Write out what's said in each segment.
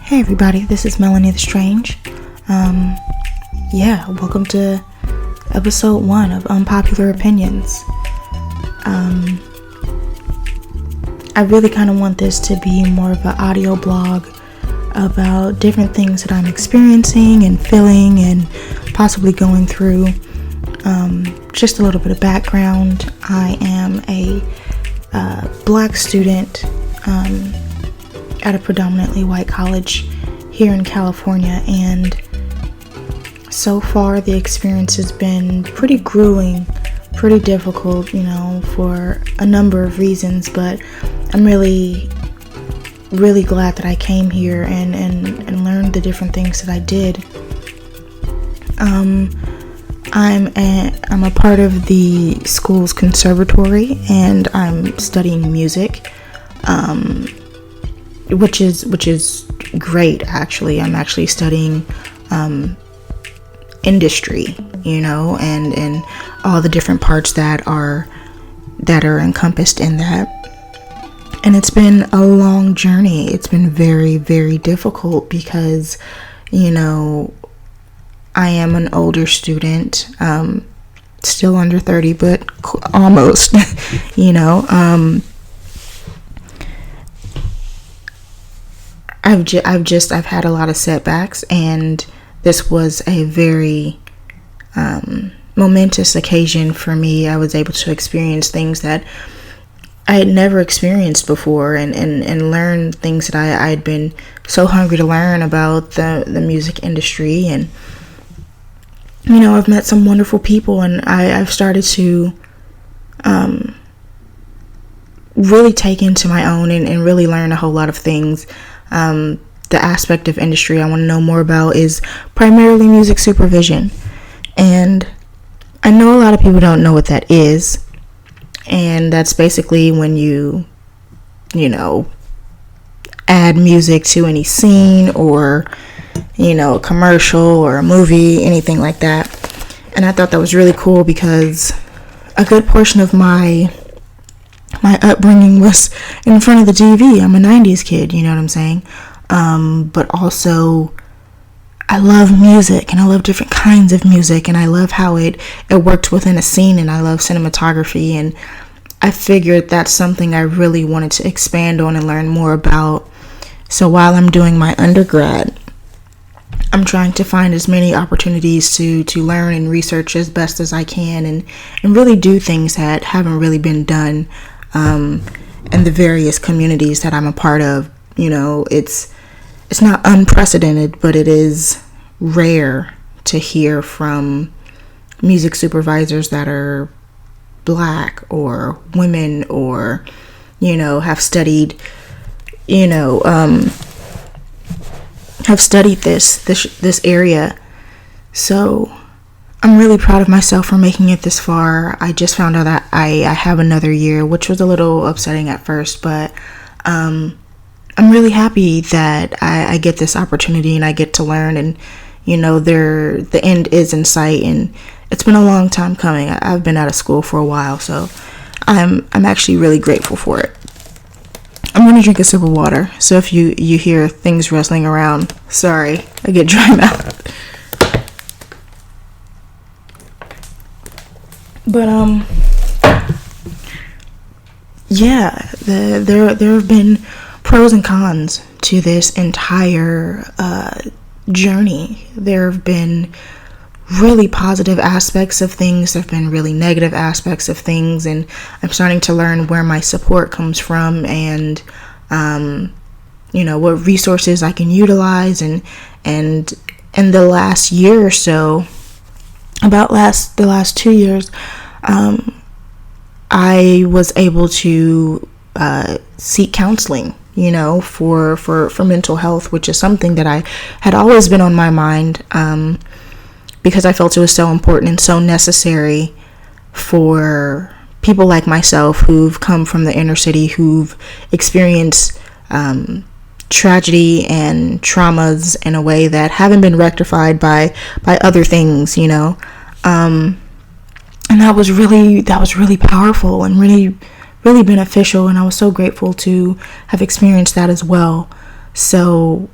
Hey everybody, this is MellanyTheStrange. Welcome to episode 1 of Unpopular Opinions. I really kind of want this to be more of an audio blog about different things that I'm experiencing and feeling and possibly going through. Just a little bit of background. I am a black student at a predominantly white college here in California, and so far the experience has been pretty grueling, pretty difficult, for a number of reasons, but I'm really glad that I came here and learned the different things that I did. I'm a part of the school's conservatory, and I'm studying music, which is great. Actually, I'm actually studying industry, and all the different parts that are encompassed in that. And it's been a long journey. It's been very, very difficult because, I am an older student, still under 30, but almost, I've had a lot of setbacks, and this was a very momentous occasion for me. I was able to experience things that I had never experienced before, and learn things that I had been so hungry to learn about the music industry. And I've met some wonderful people, and I've started to really take into my own and really learn a whole lot of things. The aspect of industry I want to know more about is primarily music supervision, and I know a lot of people don't know what that is, and that's basically when you add music to any scene or a commercial or a movie, anything like that. And I thought that was really cool because a good portion of my upbringing was in front of the TV. I'm a 90s kid, you know what I'm saying? But also I love music, and I love different kinds of music, and I love how it worked within a scene, and I love cinematography, and I figured that's something I really wanted to expand on and learn more about. So while I'm doing my undergrad, I'm trying to find as many opportunities to learn and research as best as I can, and really do things that haven't really been done in the various communities that I'm a part of. It's not unprecedented, but it is rare to hear from music supervisors that are black or women, or have studied this area. So I'm really proud of myself for making it this far. I just found out that I have another year, which was a little upsetting at first, but I'm really happy that I get this opportunity and I get to learn, and the end is in sight, and it's been a long time coming. I've been out of school for a while, so I'm actually really grateful for it. I'm going to drink a sip of water, so if you hear things rustling around, sorry, I get dry mouth. But there have been pros and cons to this entire journey. There have been really positive aspects of things. There have been really negative aspects of things, and I'm starting to learn where my support comes from, and what resources I can utilize. And in the last year or so, the last 2 years, I was able to seek counseling, for mental health, which is something that I had always been on my mind, because I felt it was so important and so necessary for people like myself who've come from the inner city, who've experienced tragedy and traumas in a way that haven't been rectified by other things, and that was really powerful and really beneficial, and I was so grateful to have experienced that as well. So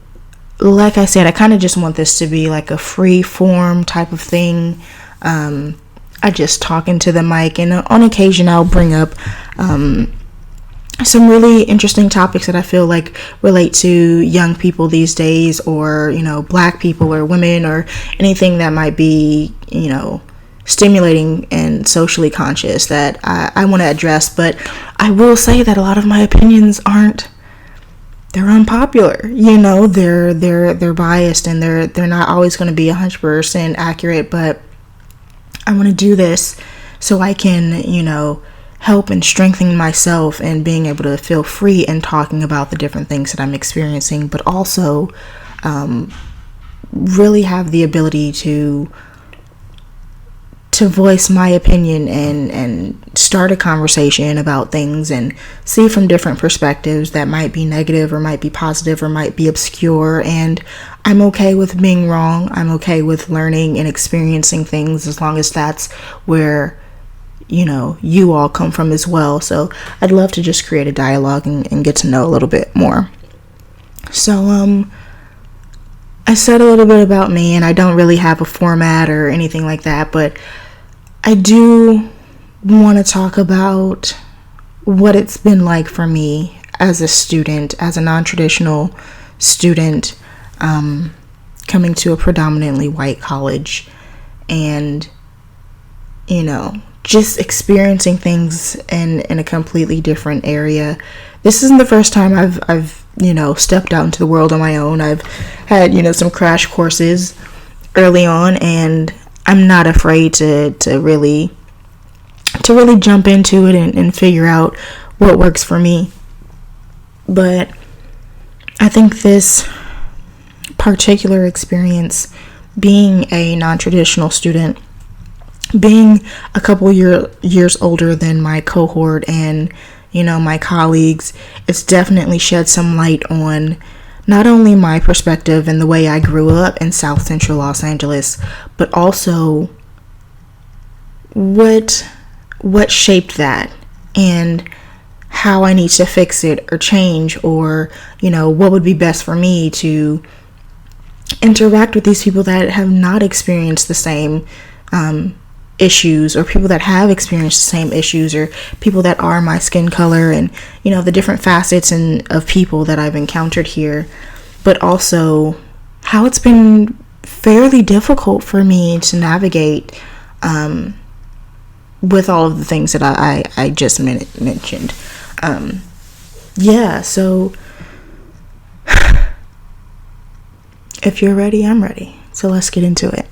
like I said, I kind of just want this to be like a free form type of thing. I just talk into the mic, and on occasion I'll bring up some really interesting topics that I feel like relate to young people these days, or, black people or women, or anything that might be, stimulating and socially conscious that I want to address. But I will say that a lot of my opinions they're unpopular. They're biased, and they're not always going to be 100% accurate, but I want to do this so I can, help and strengthen myself and being able to feel free in talking about the different things that I'm experiencing, but also really have the ability to voice my opinion and start a conversation about things and see from different perspectives that might be negative or might be positive or might be obscure. And I'm okay with being wrong. I'm okay with learning and experiencing things, as long as that's where you all come from as well. So I'd love to just create a dialogue and get to know a little bit more. So I said a little bit about me, and I don't really have a format or anything like that, but I do want to talk about what it's been like for me as a student, as a non-traditional student, coming to a predominantly white college, and just experiencing things in a completely different area. This isn't the first time I've stepped out into the world on my own. I've had some crash courses early on, and I'm not afraid to really jump into it and figure out what works for me. But I think this particular experience, being a non-traditional student, being a couple years older than my cohort and my colleagues, it's definitely shed some light on not only my perspective and the way I grew up in South Central Los Angeles, but also what shaped that, and how I need to fix it or change, or what would be best for me to interact with these people that have not experienced the same issues, or people that have experienced the same issues, or people that are my skin color, and the different facets of people that I've encountered here, but also how it's been fairly difficult for me to navigate with all of the things that I just mentioned. So if you're ready, I'm ready. So let's get into it.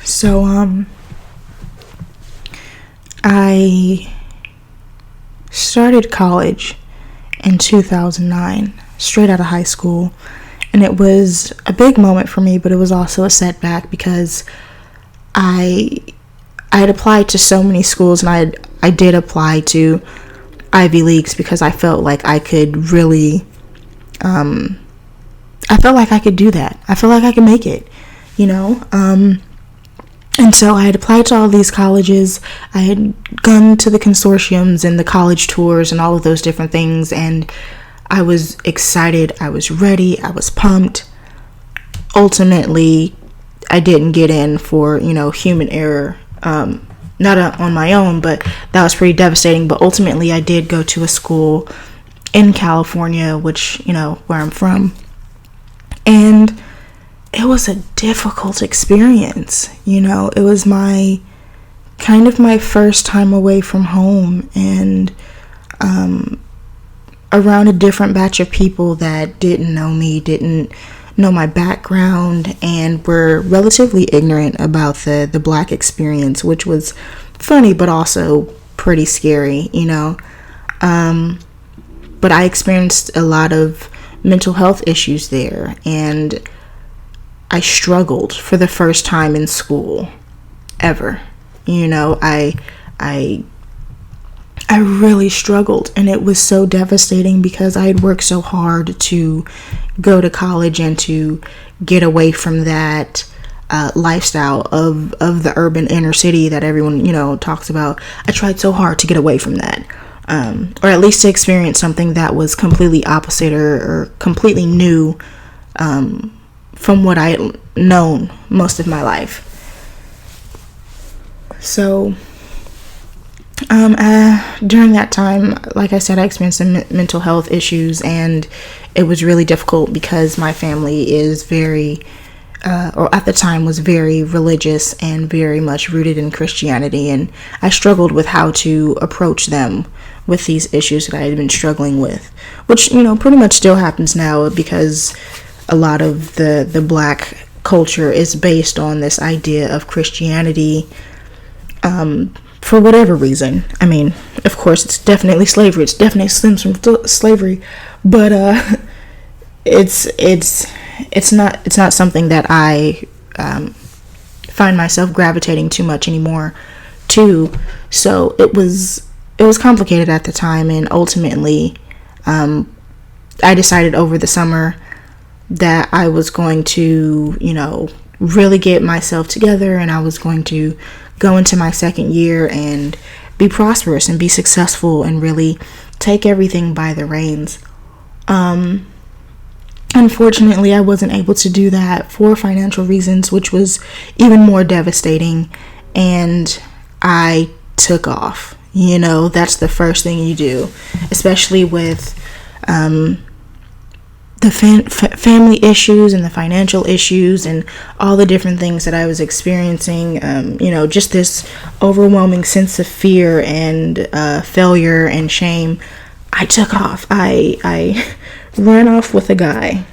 So, I started college in 2009, straight out of high school, and it was a big moment for me, but it was also a setback because I had applied to so many schools, and I did apply to Ivy Leagues because I felt like I could really, I felt like I could do that. I felt like I could make it, and so I had applied to all these colleges. I had gone to the consortiums and the college tours and all of those different things, and I was excited. I was ready. I was pumped. Ultimately, I didn't get in for, human error. Not on my own, but that was pretty devastating. But ultimately, I did go to a school in California, which, where I'm from. And it was a difficult experience. It was my first time away from home, and around a different batch of people that didn't know me, didn't know my background, and were relatively ignorant about the Black experience, which was funny but also pretty scary, but I experienced a lot of mental health issues there, and I struggled for the first time in school ever. I really struggled, and it was so devastating because I had worked so hard to go to college and to get away from that lifestyle of the urban inner city that everyone, talks about. I tried so hard to get away from that. Or at least to experience something that was completely opposite or completely new from what I had known most of my life. So during that time, like I said, I experienced some mental health issues, and it was really difficult because my family is very, or at the time was very religious and very much rooted in Christianity, and I struggled with how to approach them with these issues that I had been struggling with, which, pretty much still happens now because a lot of the Black culture is based on this idea of Christianity, for whatever reason. I mean, of course, it's definitely slavery. It's definitely stems from slavery, but it's not something that I find myself gravitating too much anymore to. So it was complicated at the time, and ultimately, I decided over the summer that I was going to, really get myself together, and I was going to go into my second year and be prosperous and be successful and really take everything by the reins. Unfortunately, I wasn't able to do that for financial reasons, which was even more devastating, and I took off. That's the first thing you do, especially with the family issues and the financial issues and all the different things that I was experiencing. Just this overwhelming sense of fear and failure and shame. I took off. I ran off with a guy,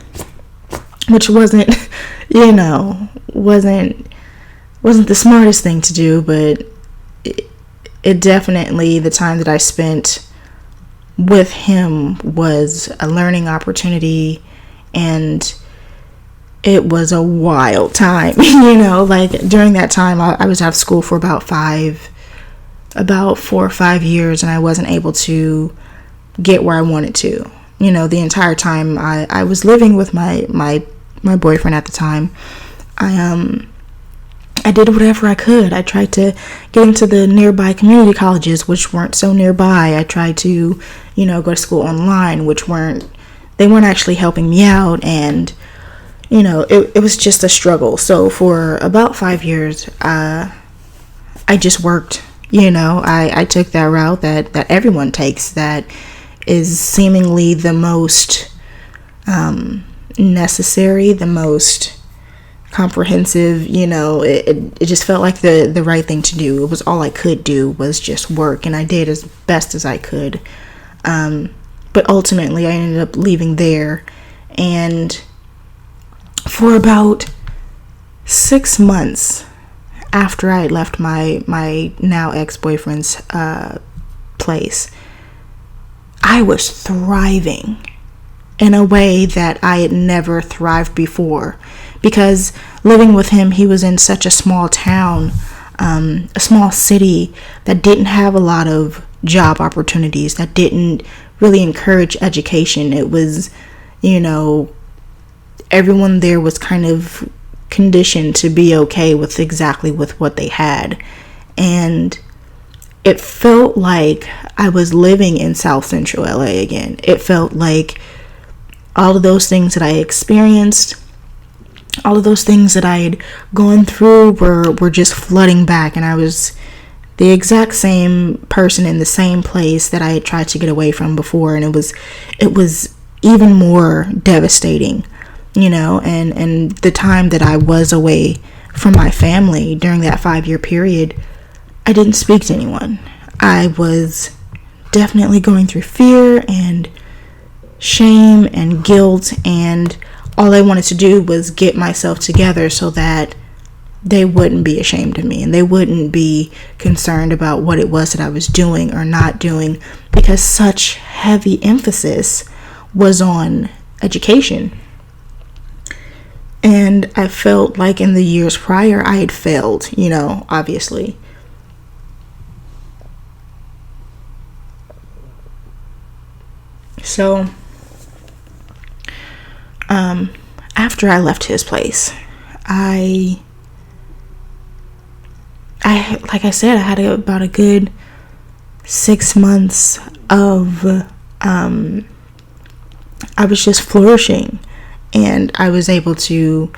which wasn't the smartest thing to do, but it definitely, the time that I spent with him was a learning opportunity, and it was a wild time. Like during that time, I was out of school for about 4 or 5 years, and I wasn't able to get where I wanted to. The entire time I was living with my boyfriend at the time, I did whatever I could. I tried to get into the nearby community colleges, which weren't so nearby. I tried to, go to school online, which weren't actually helping me out. And, it was just a struggle. So for about 5 years, I just worked, I took that route that everyone takes, that is seemingly the most necessary, the most comprehensive. It just felt like the right thing to do. It was all I could do was just work, and I did as best as I could. But ultimately I ended up leaving there, and for about 6 months after I had left my now ex-boyfriend's place, I was thriving in a way that I had never thrived before. Because living with him, he was in such a small town, a small city that didn't have a lot of job opportunities, that didn't really encourage education. It was, everyone there was kind of conditioned to be okay with what they had. And it felt like I was living in South Central LA again. It felt like all of those things that I experienced, all of those things that I had gone through were just flooding back, and I was the exact same person in the same place that I had tried to get away from before, and it was even more devastating, and the time that I was away from my family during that 5-year period, I didn't speak to anyone. I was definitely going through fear and shame and guilt, and all I wanted to do was get myself together so that they wouldn't be ashamed of me and they wouldn't be concerned about what it was that I was doing or not doing, because such heavy emphasis was on education. And I felt like in the years prior I had failed, obviously. So after I left his place, I like I said, I had about a good 6 months of, I was just flourishing, and I was able to,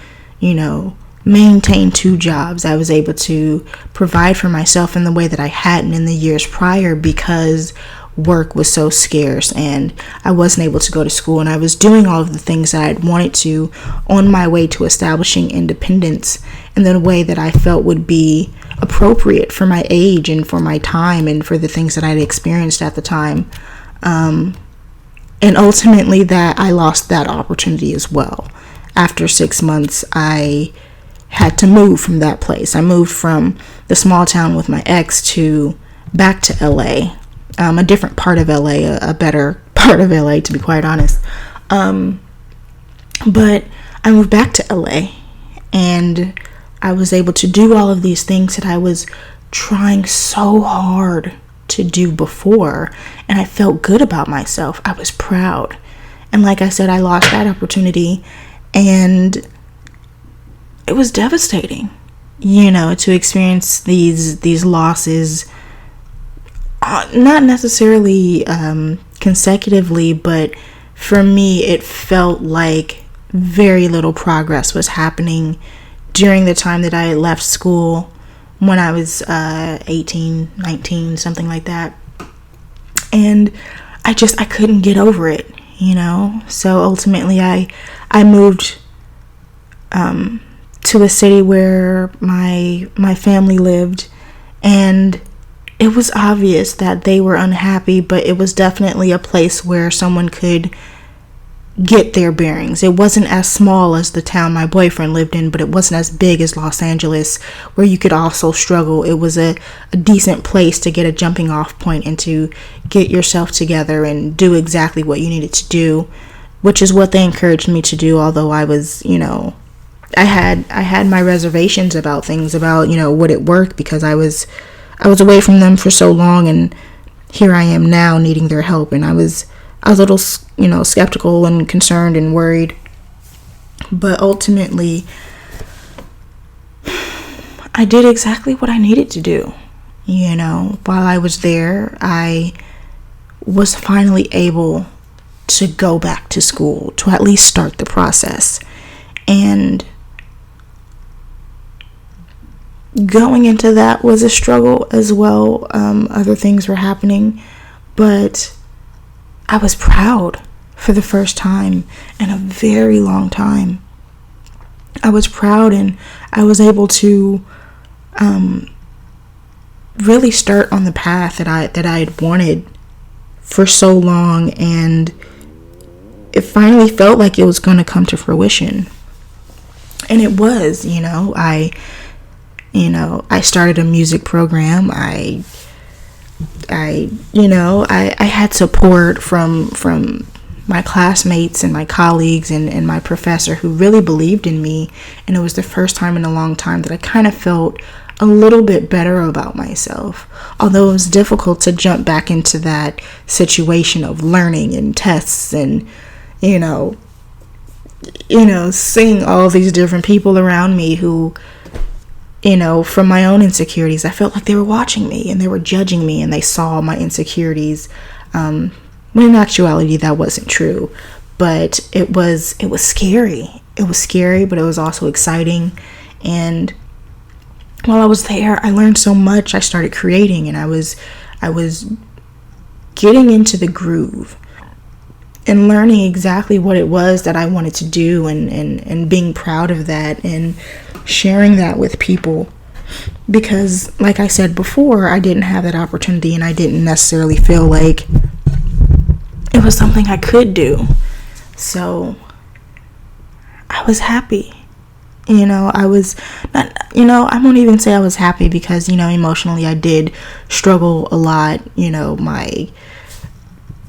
maintain 2 jobs. I was able to provide for myself in the way that I hadn't in the years prior, because work was so scarce and I wasn't able to go to school, and I was doing all of the things that I'd wanted to on my way to establishing independence in the way that I felt would be appropriate for my age and for my time and for the things that I'd experienced at the time. And ultimately that I lost that opportunity as well. After 6 months, I had to move from that place. I moved from the small town with my ex to back to LA, a different part of LA, a better part of LA, to be quite honest. But I moved back to LA, and I was able to do all of these things that I was trying so hard to do before, and I felt good about myself. I was proud. And like I said, I lost that opportunity, and it was devastating, to experience these losses, not necessarily consecutively, but for me, it felt like very little progress was happening during the time that I had left school when I was 18, 19, something like that. And I couldn't get over it, So ultimately I moved to a city where my family lived, and it was obvious that they were unhappy, but it was definitely a place where someone could get their bearings. It wasn't as small as the town my boyfriend lived in, but it wasn't as big as Los Angeles, where you could also struggle. It was a decent place to get a jumping off point and to get yourself together and do exactly what you needed to do, which is what they encouraged me to do. Although I was, I had my reservations about things, about, would it work, because I was away from them for so long, and here I am now needing their help, and I was a little, skeptical and concerned and worried. But ultimately, I did exactly what I needed to do. While I was there, I was finally able to go back to school, to at least start the process. And going into that was a struggle as well. Other things were happening, but I was proud for the first time in a very long time. I was proud, and I was able to really start on the path that I had wanted for so long, and it finally felt like it was going to come to fruition. And it was, I started a music program. I had support from my classmates and my colleagues and my professor, who really believed in me. And it was the first time in a long time that I kind of felt a little bit better about myself. Although it was difficult to jump back into that situation of learning and tests and, seeing all these different people around me who, from my own insecurities, I felt like they were watching me and they were judging me, and they saw my insecurities, when in actuality that wasn't true. But it was scary. It was scary, but it was also exciting. And while I was there, I learned so much. I started creating, and I was getting into the groove and learning exactly what it was that I wanted to do, and being proud of that and sharing that with people. Because like I said before, I didn't have that opportunity, and I didn't necessarily feel like it was something I could do. So I was happy. I was not, I won't even say I was happy, because, emotionally I did struggle a lot.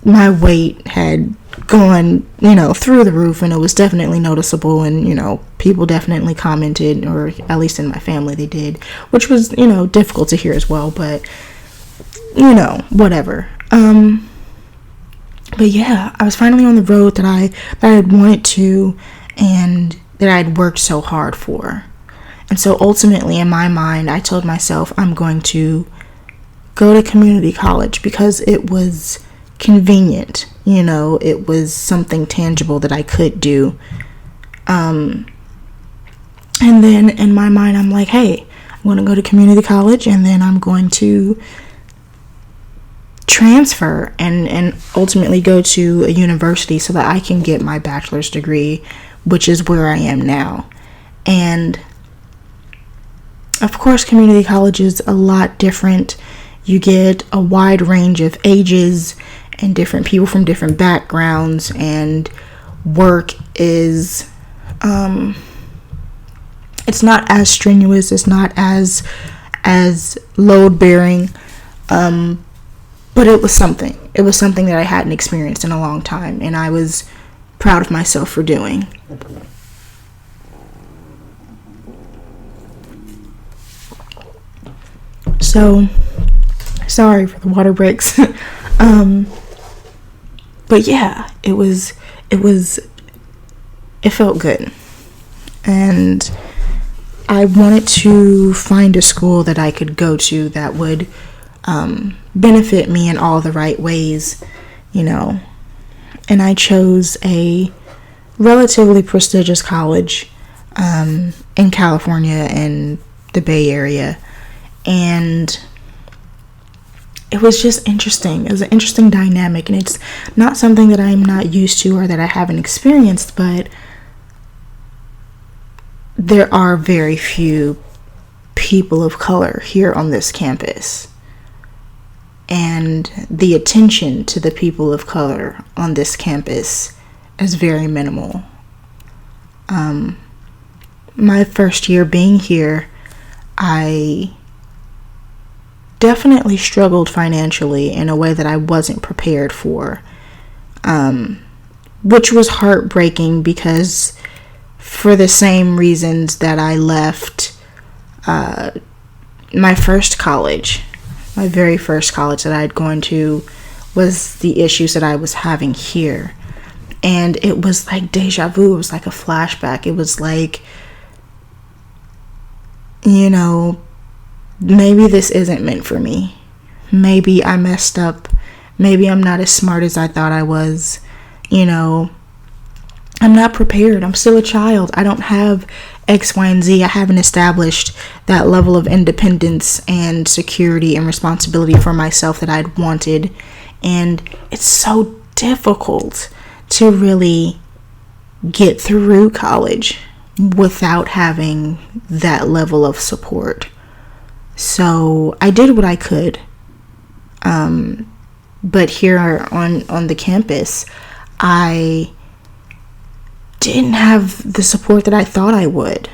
My weight had gone, through the roof, and it was definitely noticeable, and, people definitely commented, or at least in my family they did, which was, difficult to hear as well, but, whatever. But yeah, I was finally on the road that I had wanted to, and that I had worked so hard for. And so ultimately, in my mind, I told myself I'm going to go to community college because it was convenient. It was something tangible that I could do. And then in my mind, I'm like, hey, I'm going to go to community college, and then I'm going to transfer and ultimately go to a university so that I can get my bachelor's degree, which is where I am now. And of course, community college is a lot different. You get a wide range of ages and different people from different backgrounds, and work is it's not as strenuous, it's not as load bearing, but it was something that I hadn't experienced in a long time, and I was proud of myself for doing. So sorry for the water breaks. But yeah, it felt good. And I wanted to find a school that I could go to that would benefit me in all the right ways, and I chose a relatively prestigious college in California and the Bay Area. And it was just interesting. It was an interesting dynamic, and it's not something that I'm not used to or that I haven't experienced, but there are very few people of color here on this campus. And the attention to the people of color on this campus is very minimal. My first year being here, I definitely struggled financially in a way that I wasn't prepared for, which was heartbreaking because for the same reasons that I left my very first college that I had gone to, was the issues that I was having here. And it was like deja vu. It was like a flashback. It was like, maybe this isn't meant for me. Maybe I messed up. Maybe I'm not as smart as I thought I was. I'm not prepared. I'm still a child. I don't have X, Y, and Z. I haven't established that level of independence and security and responsibility for myself that I'd wanted. And it's so difficult to really get through college without having that level of support. So I did what I could. But here on the campus, I didn't have the support that I thought I would.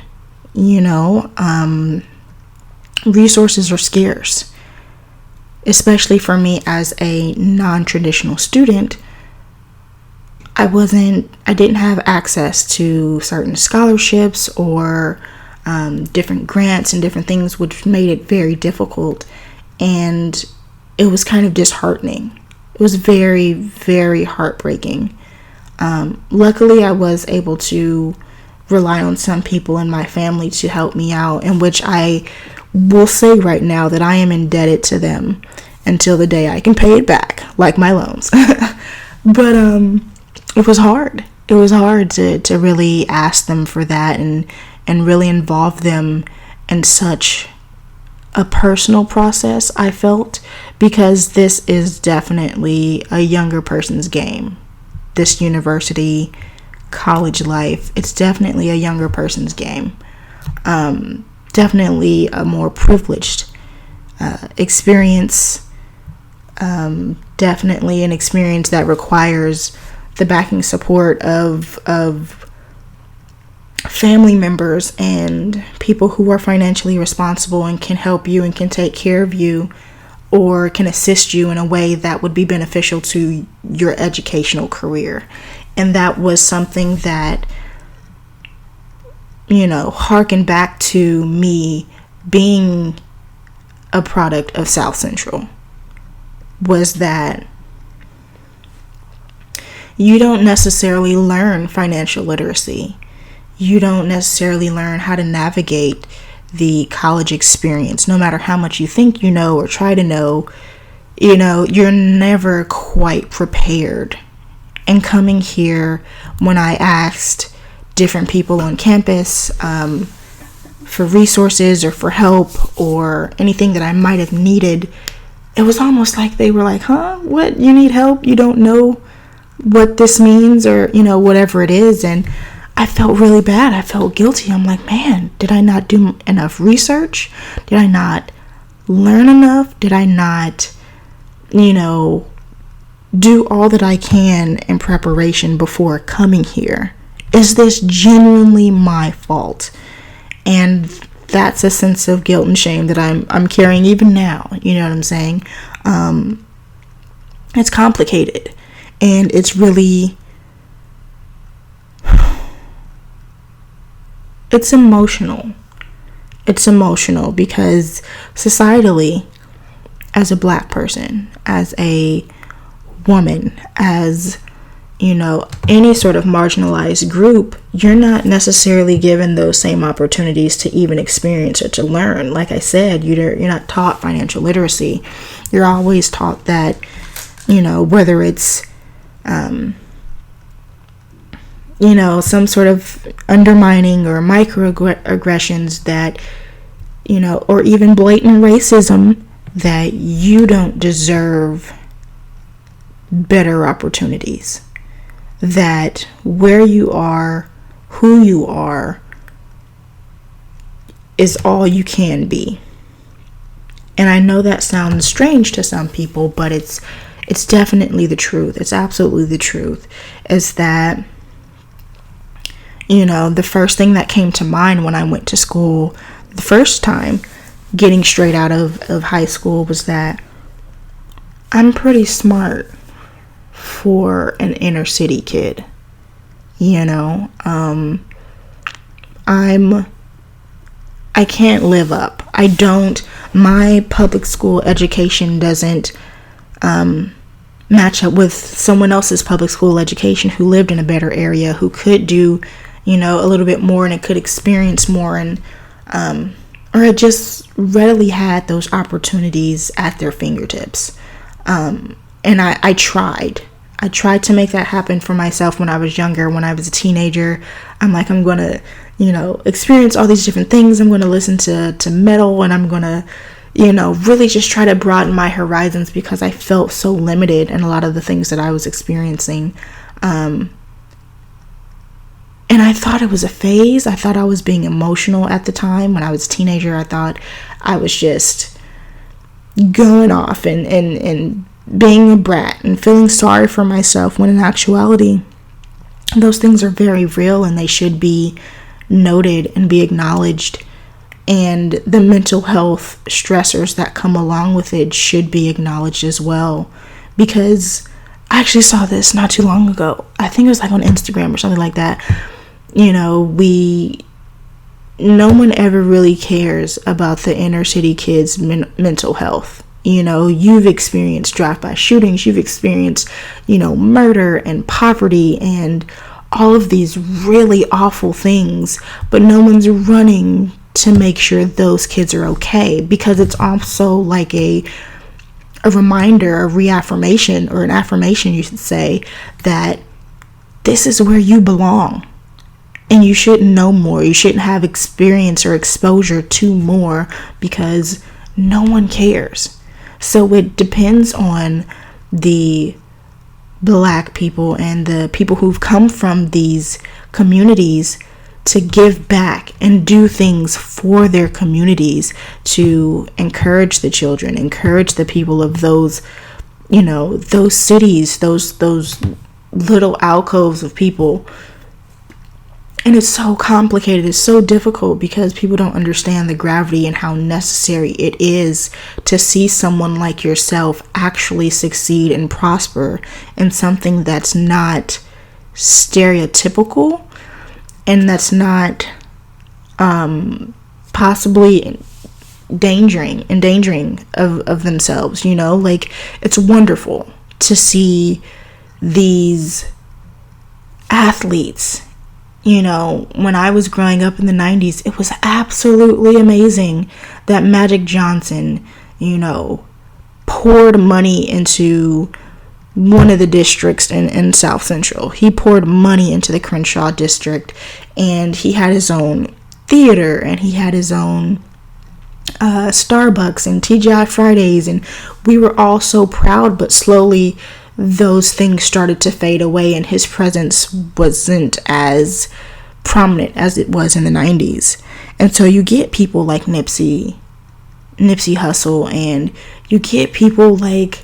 Resources are scarce, especially for me as a non-traditional student. I didn't have access to certain scholarships or different grants and different things, which made it very difficult. And it was kind of disheartening. It was very, very heartbreaking. Luckily, I was able to rely on some people in my family to help me out, in which I will say right now that I am indebted to them until the day I can pay it back, like my loans. But it was hard. It was hard to really ask them for that and really involve them in such a personal process, I felt, because this is definitely a younger person's game. This university, college life, it's definitely a younger person's game. Definitely a more privileged experience. Definitely an experience that requires the backing support of family members and people who are financially responsible and can help you and can take care of you or can assist you in a way that would be beneficial to your educational career. And that was something that, harkened back to me being a product of South Central, was that you don't necessarily learn financial literacy. You don't necessarily learn how to navigate the college experience. No matter how much you think you know or try to know, you're never quite prepared. And coming here, when I asked different people on campus for resources or for help or anything that I might have needed, it was almost like they were like, huh, what, you need help? You don't know what this means, or whatever it is. And I felt really bad. I felt guilty. I'm like, man, did I not do enough research? Did I not learn enough? Did I not do all that I can in preparation before coming here? Is this genuinely my fault? And that's a sense of guilt and shame that I'm carrying even now. You know what I'm saying? It's complicated, and it's really, it's emotional. It's emotional because societally, as a Black person, as a woman, as any sort of marginalized group, you're not necessarily given those same opportunities to even experience or to learn. Like I said, you're not taught financial literacy. You're always taught that, whether it's some sort of undermining or microaggressions that, or even blatant racism, that you don't deserve better opportunities. That where you are, who you are, is all you can be. And I know that sounds strange to some people, but it's definitely the truth. It's absolutely the truth. Is that, the first thing that came to mind when I went to school the first time, getting straight out of high school, was that I'm pretty smart for an inner city kid. I can't live up. My public school education doesn't match up with someone else's public school education who lived in a better area, who could do, a little bit more, and it could experience more, and or it just readily had those opportunities at their fingertips. And I tried to make that happen for myself when I was younger. When I was a teenager, I'm like, I'm going to, experience all these different things. I'm going to listen to metal, and I'm going to, really just try to broaden my horizons, because I felt so limited in a lot of the things that I was experiencing. And I thought it was a phase. I thought I was being emotional at the time. When I was a teenager, I thought I was just going off and being a brat and feeling sorry for myself, when in actuality, those things are very real, and they should be noted and be acknowledged. And the mental health stressors that come along with it should be acknowledged as well. Because I actually saw this not too long ago. I think it was like on Instagram or something like that. No one ever really cares about the inner city kids' mental health. You've experienced drive-by shootings, you've experienced, murder and poverty and all of these really awful things, but no one's running to make sure those kids are okay, because it's also like a reminder, a reaffirmation, or an affirmation, you should say, that this is where you belong. And you shouldn't know more. You shouldn't have experience or exposure to more, because no one cares. So it depends on the Black people and the people who've come from these communities to give back and do things for their communities, to encourage the children, encourage the people of those, those cities, those little alcoves of people. And it's so complicated. It's so difficult, because people don't understand the gravity and how necessary it is to see someone like yourself actually succeed and prosper in something that's not stereotypical, and that's not possibly endangering of themselves. Like, it's wonderful to see these athletes, when I was growing up in the 90s, it was absolutely amazing that Magic Johnson, poured money into one of the districts in South Central. He poured money into the Crenshaw district, and he had his own theater, and he had his own Starbucks and TGI Fridays, and we were all so proud. But slowly those things started to fade away, and his presence wasn't as prominent as it was in the 90s. And so you get people like Nipsey Hussle, and you get people like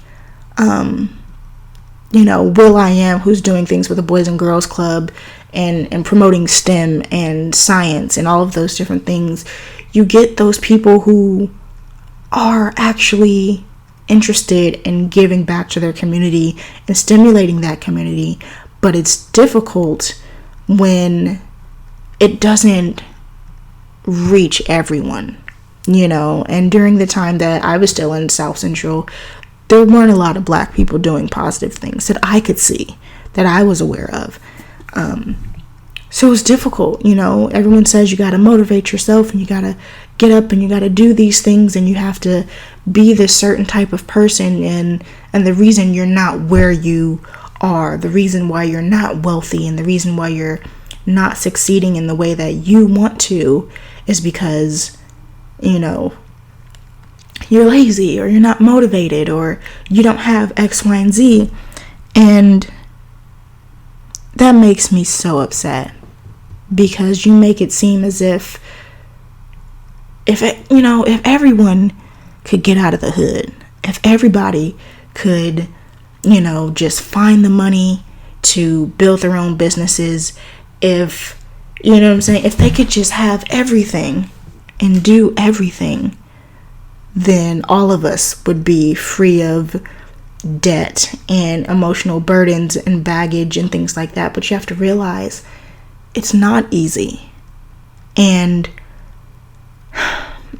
will.i.am, who's doing things with the Boys and Girls Club and promoting STEM and science and all of those different things. You get those people who are actually interested in giving back to their community and stimulating that community. But it's difficult when it doesn't reach everyone, and during the time that I was still in South Central, there weren't a lot of Black people doing positive things that I could see, that I was aware of. So it was difficult. Everyone says you got to motivate yourself, and you got to get up, and you got to do these things, and you have to be this certain type of person. And the reason you're not where you are, the reason why you're not wealthy, and the reason why you're not succeeding in the way that you want to is because, you're lazy, or you're not motivated, or you don't have X, Y, and Z. And that makes me so upset, because you make it seem as if everyone could get out of the hood, if everybody could, just find the money to build their own businesses, if they could just have everything and do everything, then all of us would be free of debt and emotional burdens and baggage and things like that. But you have to realize it's not easy. And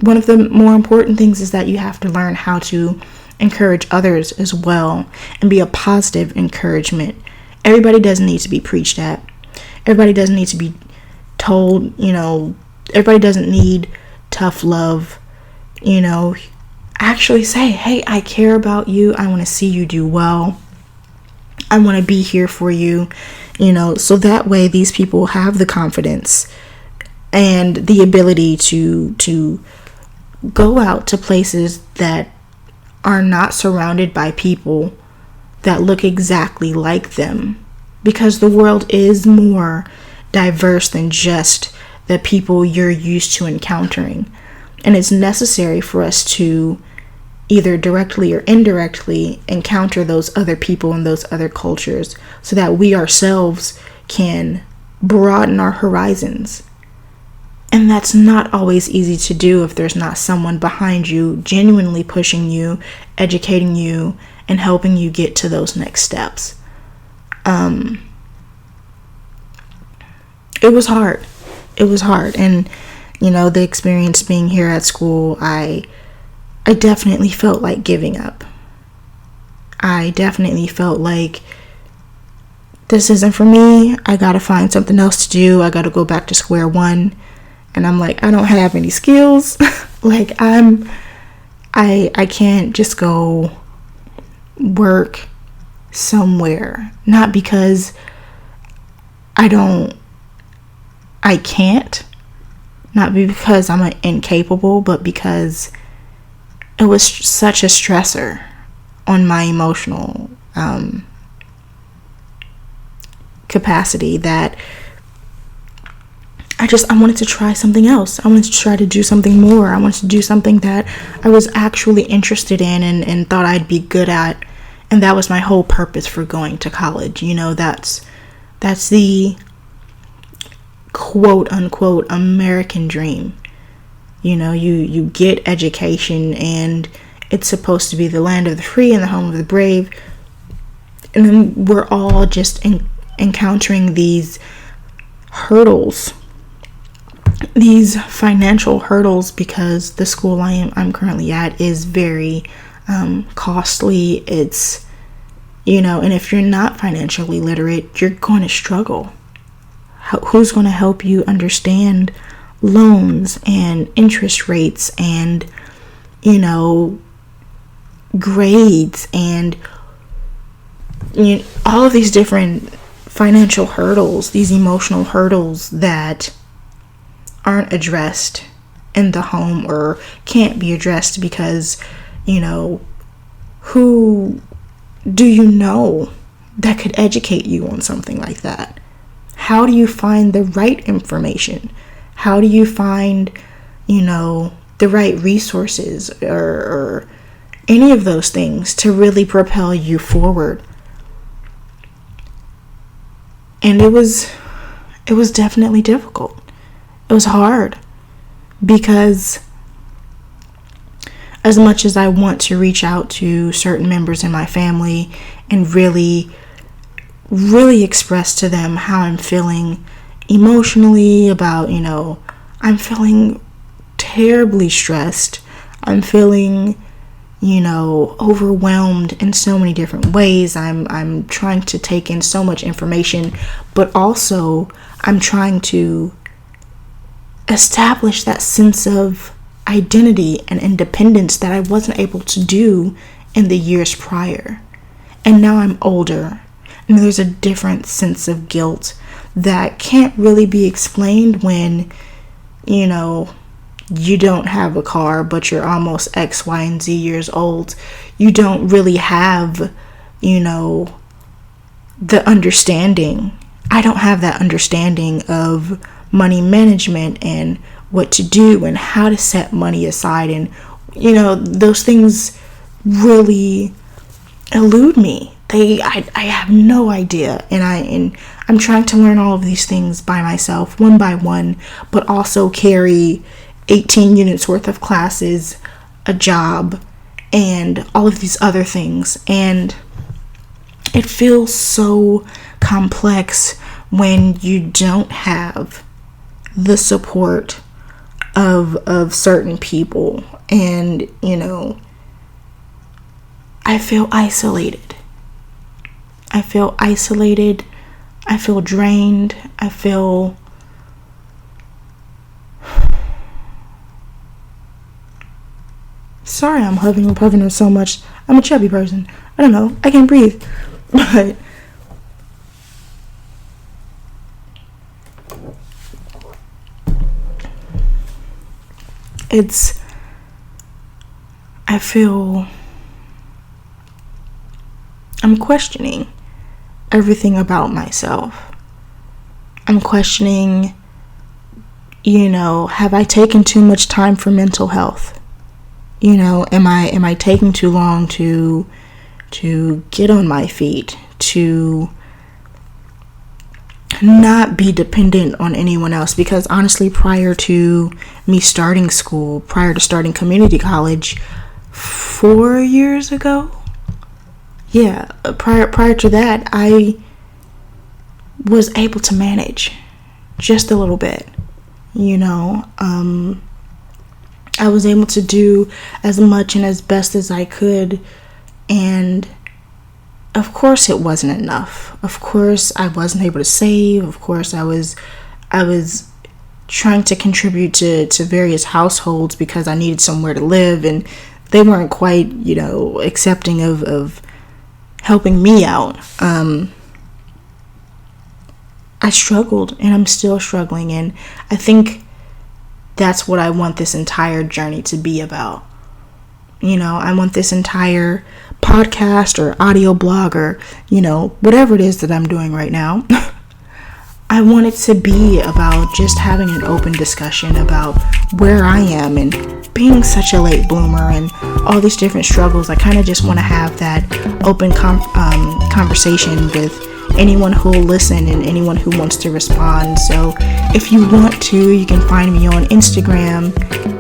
one of the more important things is that you have to learn how to encourage others as well, and be a positive encouragement. Everybody doesn't need to be preached at. Everybody doesn't need to be told, everybody doesn't need tough love. Actually say, hey, I care about you. I want to see you do well. I want to be here for you, so that way these people have the confidence and the ability to go out to places that are not surrounded by people that look exactly like them, because the world is more diverse than just the people you're used to encountering. And it's necessary for us to either directly or indirectly encounter those other people and those other cultures, so that we ourselves can broaden our horizons. And that's not always easy to do if there's not someone behind you genuinely pushing you, educating you, and helping you get to those next steps. It was hard. And the experience being here at school, I definitely felt like giving up. I definitely felt like this isn't for me. I gotta find something else to do. I gotta go back to square one. And I'm like, I don't have any skills. Like I can't just go work somewhere. Not because I can't. Not because I'm incapable, but because it was such a stressor on my emotional capacity that I wanted to try something else. I wanted to try to do something more. I wanted to do something that I was actually interested in and thought I'd be good at. And that was my whole purpose for going to college. That's the quote unquote American dream. You get education, and it's supposed to be the land of the free and the home of the brave. And then we're all just encountering these hurdles, these financial hurdles, because the school I'm currently at is very costly. It's, and if you're not financially literate, you're going to struggle. Who's going to help you understand loans and interest rates and, grades and all of these different financial hurdles, these emotional hurdles that aren't addressed in the home or can't be addressed because, who do you know that could educate you on something like that? How do you find the right information? How do you find, the right resources or any of those things to really propel you forward? And it was definitely difficult. It was hard because as much as I want to reach out to certain members in my family and really, really express to them how I'm feeling emotionally about, I'm feeling terribly stressed. I'm feeling, overwhelmed in so many different ways. I'm trying to take in so much information, but also I'm trying to establish that sense of identity and independence that I wasn't able to do in the years prior. And now I'm older, and there's a different sense of guilt that can't really be explained when, you don't have a car, but you're almost X, Y, and Z years old. You don't really have, the understanding. I don't have that understanding of money management and what to do and how to set money aside. And, those things really elude me. I have no idea. And I'm trying to learn all of these things by myself, one by one, but also carry 18 units worth of classes, a job, and all of these other things. And it feels so complex when you don't have the support of certain people. And, I feel isolated. I feel drained. Sorry, I'm puffing so much. I'm a chubby person. I don't know. I can't breathe. But I'm questioning everything about myself. I'm questioning, have I taken too much time for mental health? Am I taking too long to get on my feet, to not be dependent on anyone else? Because honestly, prior to me starting school, prior to starting community college 4 years ago, prior to that, I was able to manage just a little bit, I was able to do as much and as best as I could. And of course it wasn't enough. Of course I wasn't able to save. Of course I was trying to contribute to various households because I needed somewhere to live, and they weren't quite, accepting of helping me out. I struggled, and I'm still struggling, and I think that's what I want this entire journey to be about. I want this entire podcast or audio blog or, whatever it is that I'm doing right now. I want it to be about just having an open discussion about where I am and being such a late bloomer and all these different struggles. I kind of just want to have that open conversation with anyone who will listen and anyone who wants to respond. So if you want to, you can find me on Instagram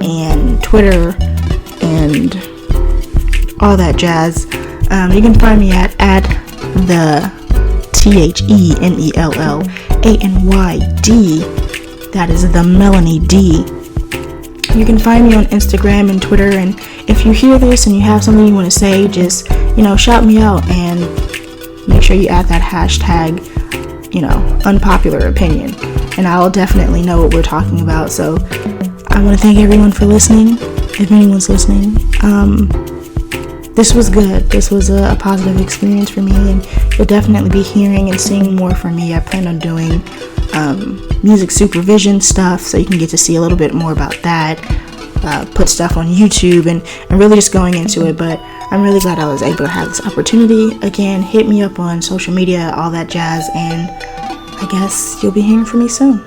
and Twitter and all that jazz. You can find me at the TheMellanyD. That is the Melanie D. You can find me on Instagram and Twitter, and if you hear this and you have something you want to say, just shout me out and make sure you add that hashtag, unpopular opinion. and I'll definitely know what we're talking about. So I want to thank everyone for listening, if anyone's listening. This was good. This was a positive experience for me, and you'll definitely be hearing and seeing more from me. I plan on doing music supervision stuff, so you can get to see a little bit more about that. Put stuff on YouTube and really just going into it. But I'm really glad I was able to have this opportunity. Again, hit me up on social media, all that jazz, and I guess you'll be hearing from me soon.